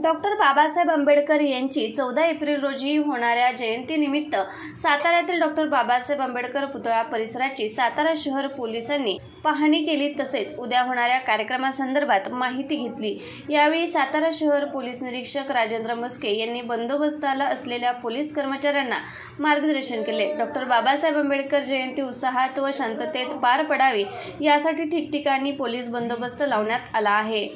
Doctor Babasaheb Ambedkar यांची 14 April रोजी होणाऱ्या जयंतीनिमित्त साताऱ्यातील डॉक्टर बाबासाहेब आंबेडकर पुतळा परिसराची सातारा शहर पोलिसांनी पाहणी केली, तसेच उद्या होणाऱ्या कार्यक्रमासंदर्भात माहिती घेतली। यावेळी सातारा शहर पोलीस निरीक्षक राजेंद्र मस्के यांनी बंदोबस्ताला असलेल्या पोलीस कर्मचाऱ्यांना मार्गदर्शन केले। डॉक्टर बाबासाहेब आंबेडकर जयंती उत्साहात व शांततेत पार पडावी यासाठी ठिकठिकाणी पोलीस बंदोबस्त लावण्यात आला आहे।